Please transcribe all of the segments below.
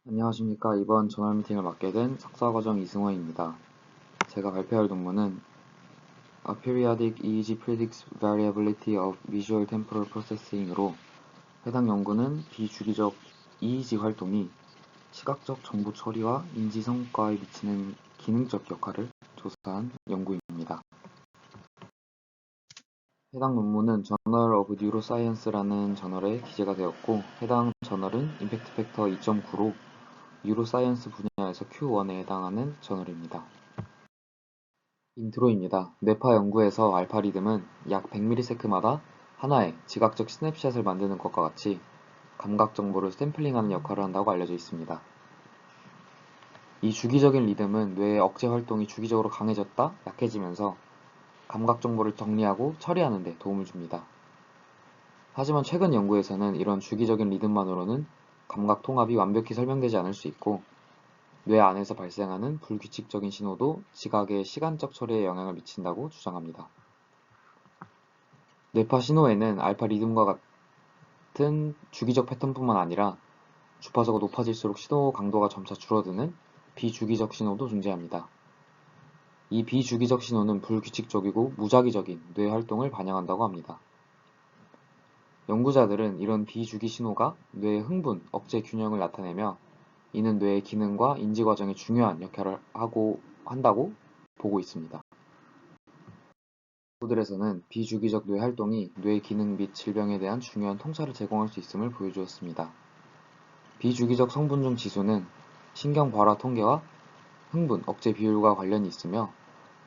안녕하십니까. 이번 저널 미팅을 맡게 된 석사과정 이승호입니다. 제가 발표할 논문은 A Periodic EEG Predicts Variability of Visual Temporal Processing으로 해당 연구는 비주기적 EEG 활동이 시각적 정보 처리와 인지 성과에 미치는 기능적 역할을 조사한 연구입니다. 해당 논문은 저널 오브 뉴로사이언스라는 저널에 기재가 되었고, 해당 저널은 임팩트 팩터 2.9로 뉴로사이언스 분야에서 Q1에 해당하는 저널입니다. 인트로입니다. 뇌파 연구에서 알파 리듬은 약 100ms마다 하나의 지각적 스냅샷을 만드는 것과 같이 감각 정보를 샘플링하는 역할을 한다고 알려져 있습니다. 이 주기적인 리듬은 뇌의 억제 활동이 주기적으로 강해졌다 약해지면서 감각 정보를 정리하고 처리하는 데 도움을 줍니다. 하지만 최근 연구에서는 이런 주기적인 리듬만으로는 감각 통합이 완벽히 설명되지 않을 수 있고, 뇌 안에서 발생하는 불규칙적인 신호도 지각의 시간적 처리에 영향을 미친다고 주장합니다. 뇌파 신호에는 알파 리듬과 같은 주기적 패턴뿐만 아니라 주파수가 높아질수록 신호 강도가 점차 줄어드는 비주기적 신호도 존재합니다. 이 비주기적 신호는 불규칙적이고 무작위적인 뇌 활동을 반영한다고 합니다. 연구자들은 이런 비주기 신호가 뇌의 흥분, 억제 균형을 나타내며 이는 뇌의 기능과 인지 과정에 중요한 역할을 한다고 보고 있습니다. 연구들에서는 비주기적 뇌 활동이 뇌 기능 및 질병에 대한 중요한 통찰을 제공할 수 있음을 보여주었습니다. 비주기적 성분중 지수는 신경 발화 통계와 흥분, 억제 비율과 관련이 있으며,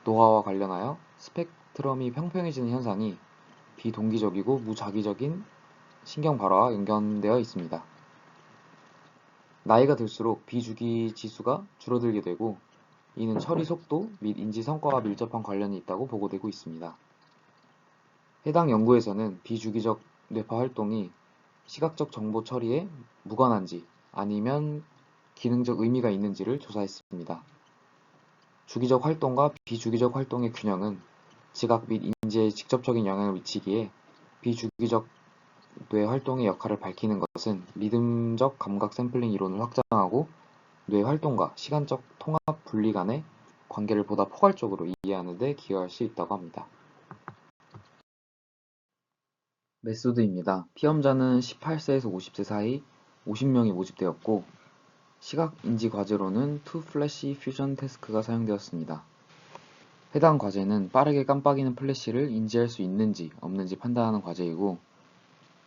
노화와 관련하여 스펙트럼이 평평해지는 현상이 비동기적이고 무작위적인 신경 발화와 연관되어 있습니다. 나이가 들수록 비주기 지수가 줄어들게 되고, 이는 처리 속도 및 인지 성과와 밀접한 관련이 있다고 보고되고 있습니다. 해당 연구에서는 비주기적 뇌파 활동이 시각적 정보 처리에 무관한지 아니면 기능적 의미가 있는지를 조사했습니다. 주기적 활동과 비주기적 활동의 균형은 지각 및 인지에 직접적인 영향을 미치기에, 비주기적 뇌 활동의 역할을 밝히는 것은 리듬적 감각 샘플링 이론을 확장하고 뇌 활동과 시간적 통합 분리 간의 관계를 보다 포괄적으로 이해하는 데 기여할 수 있다고 합니다. 메소드입니다. 피험자는 18세에서 50세 사이 50명이 모집되었고, 시각 인지 과제로는 투 플래시 퓨전 태스크가 사용되었습니다. 해당 과제는 빠르게 깜빡이는 플래시를 인지할 수 있는지 없는지 판단하는 과제이고,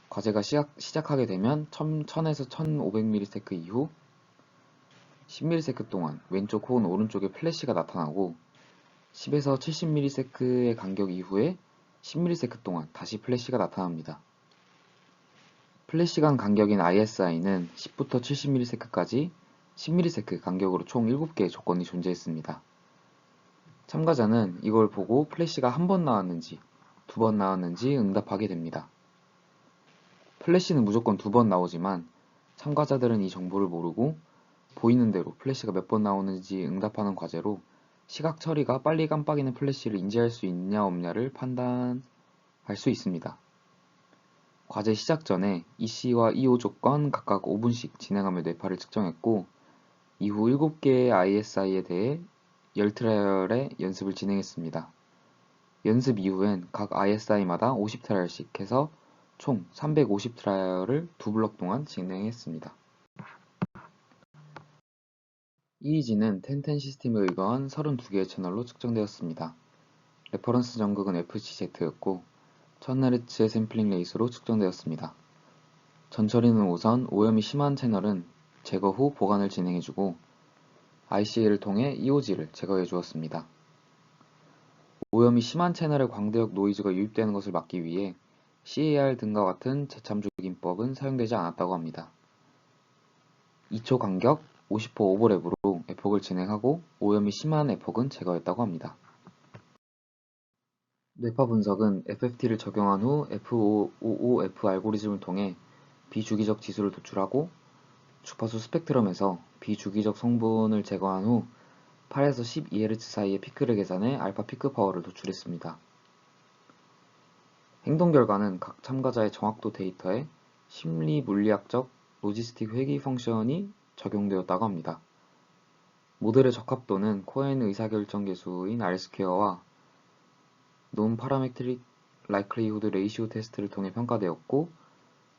과제가 시작하게 되면 1000에서 1500ms 이후 10ms 동안 왼쪽 혹은 오른쪽에 플래시가 나타나고, 10에서 70ms의 간격 이후에 10ms 동안 다시 플래시가 나타납니다. 플래시간 간격인 ISI는 10부터 70ms까지 10ms 간격으로 총 7개의 조건이 존재했습니다. 참가자는 이걸 보고 플래시가 한 번 나왔는지, 두 번 나왔는지 응답하게 됩니다. 플래시는 무조건 두 번 나오지만 참가자들은 이 정보를 모르고 보이는 대로 플래시가 몇 번 나오는지 응답하는 과제로 시각 처리가 빨리 깜빡이는 플래시를 인지할 수 있냐 없냐를 판단할 수 있습니다. 과제 시작 전에 EC와 EO 조건 각각 5분씩 진행하며 뇌파를 측정했고, 이후 7개의 ISI에 대해 10트라이얼의 연습을 진행했습니다. 연습 이후엔 각 ISI마다 50트라이얼씩 해서 총 350트라이얼을 두 블록 동안 진행했습니다. EEG는 텐텐 시스템에 의거한 32개의 채널로 측정되었습니다. 레퍼런스 전극은 FGZ였고 1000Hz의 샘플링 레이스로 측정되었습니다. 전처리는 우선 오염이 심한 채널은 제거 후 보관을 진행해주고, ICA를 통해 EOG를 제거해 주었습니다. 오염이 심한 채널에 광대역 노이즈가 유입되는 것을 막기 위해 CAR 등과 같은 재참조 기법은 사용되지 않았다고 합니다. 2초 간격 50% 오버랩으로 에폭을 진행하고 오염이 심한 에폭은 제거했다고 합니다. 뇌파 분석은 FFT를 적용한 후 F555F 알고리즘을 통해 비주기적 지수를 도출하고, 주파수 스펙트럼에서 비주기적 성분을 제거한 후 8에서 12Hz 사이의 피크를 계산해 알파 피크 파워를 도출했습니다. 행동 결과는 각 참가자의 정확도 데이터에 심리 물리학적 로지스틱 회귀 펑션이 적용되었다고 합니다. 모델의 적합도는 코엔 의사결정계수인 R스퀘어와 논파라메트릭 라이클리후드 레이시오 테스트를 통해 평가되었고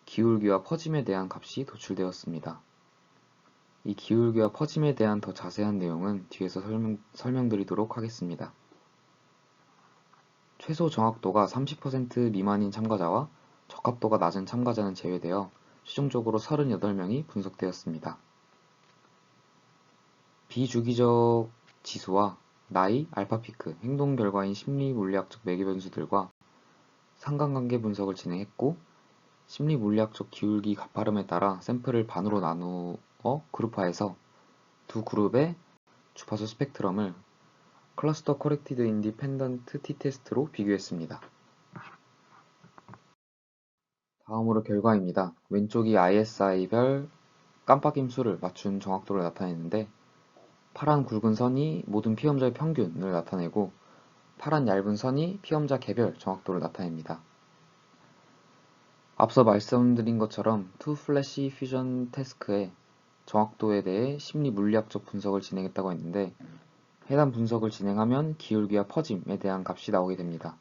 기울기와 퍼짐에 대한 값이 도출되었습니다. 이 기울기와 퍼짐에 대한 더 자세한 내용은 뒤에서 설명드리도록 하겠습니다. 최소 정확도가 30% 미만인 참가자와 적합도가 낮은 참가자는 제외되어 최종적으로 38명이 분석되었습니다. 비주기적 지수와 나이, 알파피크, 행동 결과인 심리물리학적 매개변수들과 상관관계 분석을 진행했고 심리물리학적 기울기 가파름에 따라 샘플을 반으로 나누어 그룹화해서 두 그룹의 주파수 스펙트럼을 클러스터 커렉티드 인디펜던트 t-테스트로 비교했습니다. 다음으로 결과입니다. 왼쪽이 ISI별 깜빡임 수를 맞춘 정확도를 나타내는데 파란 굵은 선이 모든 피험자의 평균을 나타내고 파란 얇은 선이 피험자 개별 정확도를 나타냅니다. 앞서 말씀드린 것처럼 투 플래시 퓨전 태스크의 정확도에 대해 심리 물리학적 분석을 진행했다고 했는데 해당 분석을 진행하면 기울기와 퍼짐에 대한 값이 나오게 됩니다.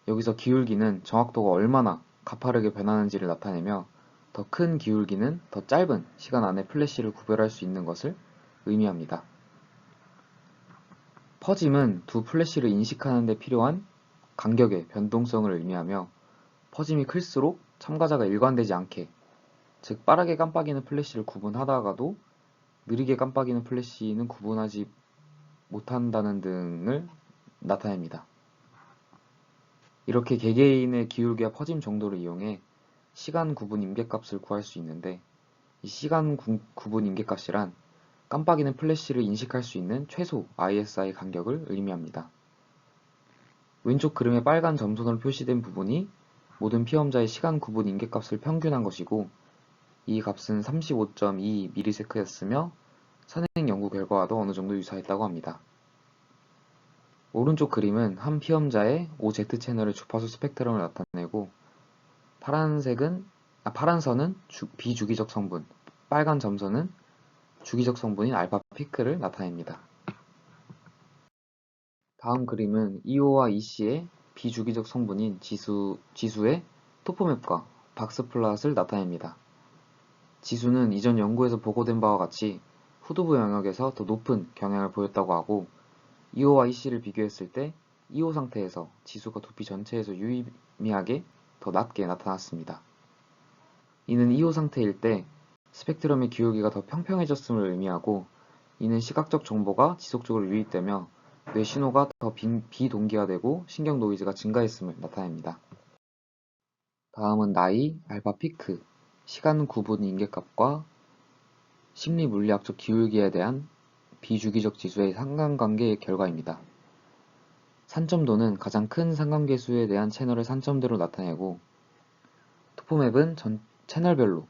여기서 기울기는 정확도가 얼마나 가파르게 변하는지를 나타내며 더 큰 기울기는 더 짧은 시간 안에 플래시를 구별할 수 있는 것을 의미합니다. 퍼짐은 두 플래시를 인식하는 데 필요한 간격의 변동성을 의미하며 퍼짐이 클수록 참가자가 일관되지 않게, 즉 빠르게 깜빡이는 플래시를 구분하다가도 느리게 깜빡이는 플래시는 구분하지 못한다는 등을 나타냅니다. 이렇게 개개인의 기울기와 퍼짐 정도를 이용해 시간 구분 임계값을 구할 수 있는데 이 시간 구분 임계값이란 깜빡이는 플래시를 인식할 수 있는 최소 ISI 간격을 의미합니다. 왼쪽 그림의 빨간 점선으로 표시된 부분이 모든 피험자의 시간 구분 임계값을 평균한 것이고 이 값은 35.2ms였으며 선행 연구 결과와도 어느 정도 유사했다고 합니다. 오른쪽 그림은 한 피험자의 OZ 채널의 주파수 스펙트럼을 나타내고 파란 선은 비주기적 성분, 빨간 점선은 주기적 성분인 알파 피크를 나타냅니다. 다음 그림은 EO와 EC의 비주기적 성분인 지수의 토포맵과 박스플롯을 나타냅니다. 지수는 이전 연구에서 보고된 바와 같이 후두부 영역에서 더 높은 경향을 보였다고 하고 EO와 EC를 비교했을 때 EO 상태에서 지수가 두피 전체에서 유의미하게 더 낮게 나타났습니다. 이는 EO 상태일 때 스펙트럼의 기울기가 더 평평해졌음을 의미하고 이는 시각적 정보가 지속적으로 유입되며 뇌 신호가 더 비동기화되고 신경 노이즈가 증가했음을 나타냅니다. 다음은 나이, 알파 피크, 시간 구분 임계값과 심리 물리학적 기울기에 대한 비주기적 지수의 상관관계의 결과입니다. 산점도는 가장 큰 상관계수에 대한 채널의 산점대로 나타내고 토포맵은 전 채널별로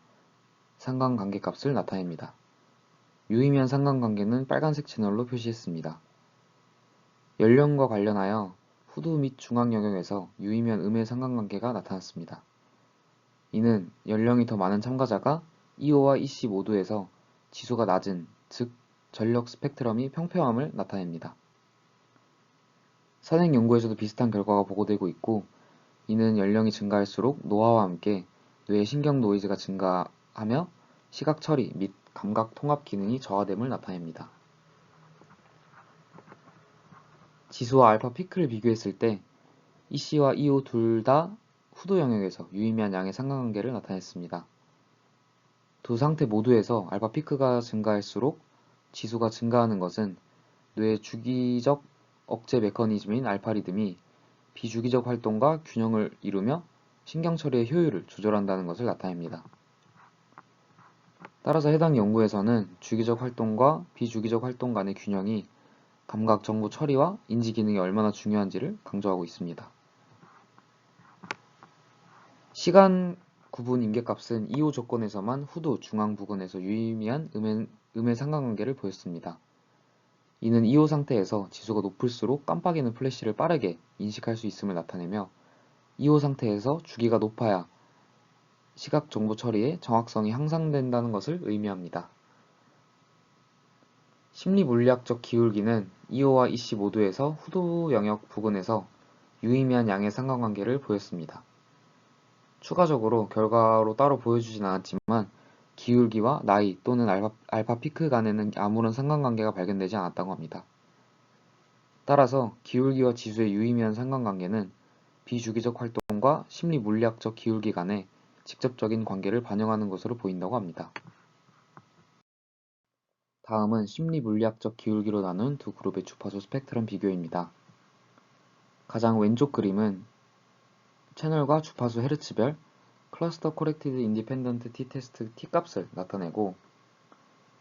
상관관계값을 나타냅니다. 유의미한 상관관계는 빨간색 채널로 표시했습니다. 연령과 관련하여 후두 및 중앙 영역에서 유의미한 음의 상관관계가 나타났습니다. 이는 연령이 더 많은 참가자가 EO와 EC 모두에서 지수가 낮은, 즉 전력 스펙트럼이 평평함을 나타냅니다. 선행 연구에서도 비슷한 결과가 보고되고 있고 이는 연령이 증가할수록 노화와 함께 뇌의 신경 노이즈가 증가하며 시각 처리 및 감각 통합 기능이 저하됨을 나타냅니다. 지수와 알파 피크를 비교했을 때 EC와 EO 둘 다 후두 영역에서 유의미한 양의 상관관계를 나타냈습니다. 두 상태 모두에서 알파 피크가 증가할수록 지수가 증가하는 것은 뇌의 주기적 억제 메커니즘인 알파 리듬이 비주기적 활동과 균형을 이루며 신경 처리의 효율을 조절한다는 것을 나타냅니다. 따라서 해당 연구에서는 주기적 활동과 비주기적 활동 간의 균형이 감각 정보 처리와 인지 기능이 얼마나 중요한지를 강조하고 있습니다. 시간 구분 임계값은 EO 조건에서만 후두 중앙 부근에서 유의미한 음의 상관관계를 보였습니다. 이는 EO 상태에서 지수가 높을수록 깜빡이는 플래시를 빠르게 인식할 수 있음을 나타내며 EO 상태에서 주기가 높아야 시각 정보 처리의 정확성이 향상된다는 것을 의미합니다. 심리물리학적 기울기는 E호와 EC 모두에서 후두 영역 부근에서 유의미한 양의 상관관계를 보였습니다. 추가적으로 결과로 따로 보여주진 않았지만 기울기와 나이 또는 알파 피크 간에는 아무런 상관관계가 발견되지 않았다고 합니다. 따라서 기울기와 지수의 유의미한 상관관계는 비주기적 활동과 심리물리학적 기울기 간의 직접적인 관계를 반영하는 것으로 보인다고 합니다. 다음은 심리물리학적 기울기로 나눈 두 그룹의 주파수 스펙트럼 비교입니다. 가장 왼쪽 그림은 채널과 주파수 헤르츠별 클러스터 코렉티드 인디펜던트 t-테스트 t값을 나타내고,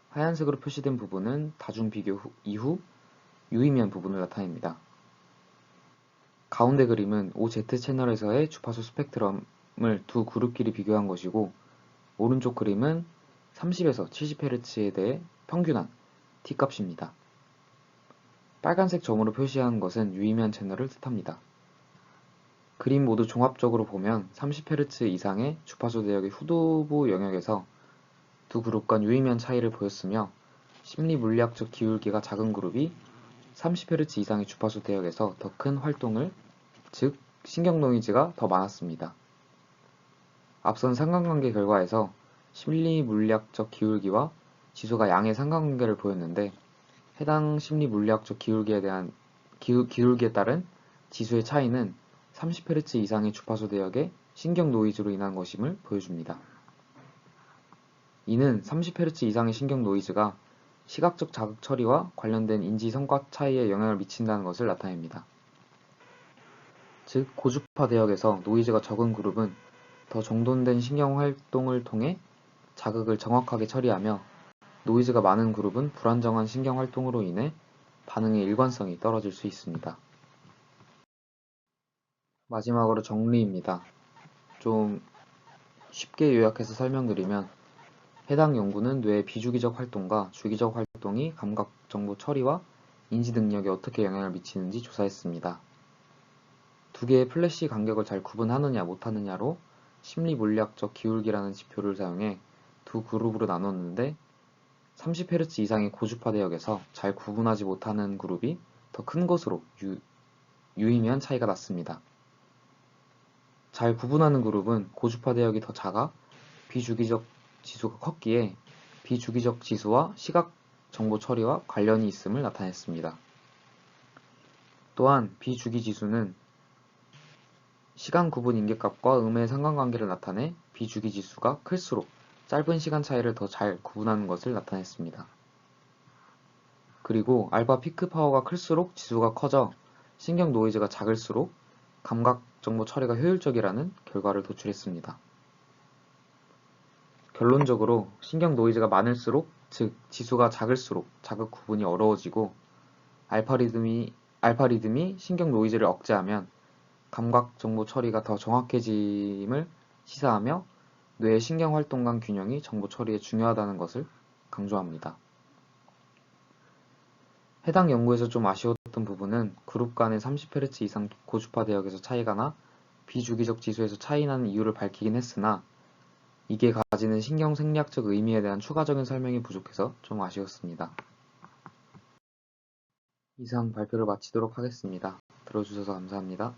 하얀색으로 표시된 부분은 다중 비교 이후 유의미한 부분을 나타냅니다. 가운데 그림은 OZ 채널에서의 주파수 스펙트럼을 두 그룹끼리 비교한 것이고, 오른쪽 그림은 30에서 70Hz에 대해 평균한 t값입니다. 빨간색 점으로 표시한 것은 유의미한 채널을 뜻합니다. 그림 모두 종합적으로 보면 30Hz 이상의 주파수 대역의 후두부 영역에서 두 그룹 간 유의미한 차이를 보였으며, 심리물리학적 기울기가 작은 그룹이 30Hz 이상의 주파수 대역에서 더 큰 활동을, 즉 신경 노이즈가 더 많았습니다. 앞선 상관관계 결과에서 심리물리학적 기울기와 지수가 양의 상관관계를 보였는데, 해당 심리물리학적 기울기에 따른 지수의 차이는 30Hz 이상의 주파수 대역의 신경 노이즈로 인한 것임을 보여줍니다. 이는 30Hz 이상의 신경 노이즈가 시각적 자극 처리와 관련된 인지 성과 차이에 영향을 미친다는 것을 나타냅니다. 즉, 고주파 대역에서 노이즈가 적은 그룹은 더 정돈된 신경 활동을 통해 자극을 정확하게 처리하며, 노이즈가 많은 그룹은 불안정한 신경 활동으로 인해 반응의 일관성이 떨어질 수 있습니다. 마지막으로 정리입니다. 좀 쉽게 요약해서 설명드리면, 해당 연구는 뇌의 비주기적 활동과 주기적 활동이 감각 정보 처리와 인지 능력에 어떻게 영향을 미치는지 조사했습니다. 두 개의 플래시 간격을 잘 구분하느냐 못하느냐로 심리물리학적 기울기라는 지표를 사용해 두 그룹으로 나눴는데, 30Hz 이상의 고주파 대역에서 잘 구분하지 못하는 그룹이 더 큰 것으로 유의미한 차이가 났습니다. 잘 구분하는 그룹은 고주파 대역이 더 작아 비주기적 지수가 컸기에 비주기적 지수와 시각 정보 처리와 관련이 있음을 나타냈습니다. 또한 비주기 지수는 시간 구분 인계값과 음의 상관관계를 나타내 비주기 지수가 클수록 짧은 시간 차이를 더 잘 구분하는 것을 나타냈습니다. 그리고 알파 피크 파워가 클수록 지수가 커져 신경 노이즈가 작을수록 감각 정보 처리가 효율적이라는 결과를 도출했습니다. 결론적으로 신경 노이즈가 많을수록, 즉 지수가 작을수록 자극 구분이 어려워지고, 알파 리듬이 신경 노이즈를 억제하면 감각 정보 처리가 더 정확해짐을 시사하며 뇌의 신경 활동 간 균형이 정보 처리에 중요하다는 것을 강조합니다. 해당 연구에서 좀 아쉬웠던 부분은 그룹 간의 30Hz 이상 고주파 대역에서 차이가 나 비주기적 지수에서 차이 나는 이유를 밝히긴 했으나, 이게 가지는 신경 생리학적 의미에 대한 추가적인 설명이 부족해서 좀 아쉬웠습니다. 이상 발표를 마치도록 하겠습니다. 들어주셔서 감사합니다.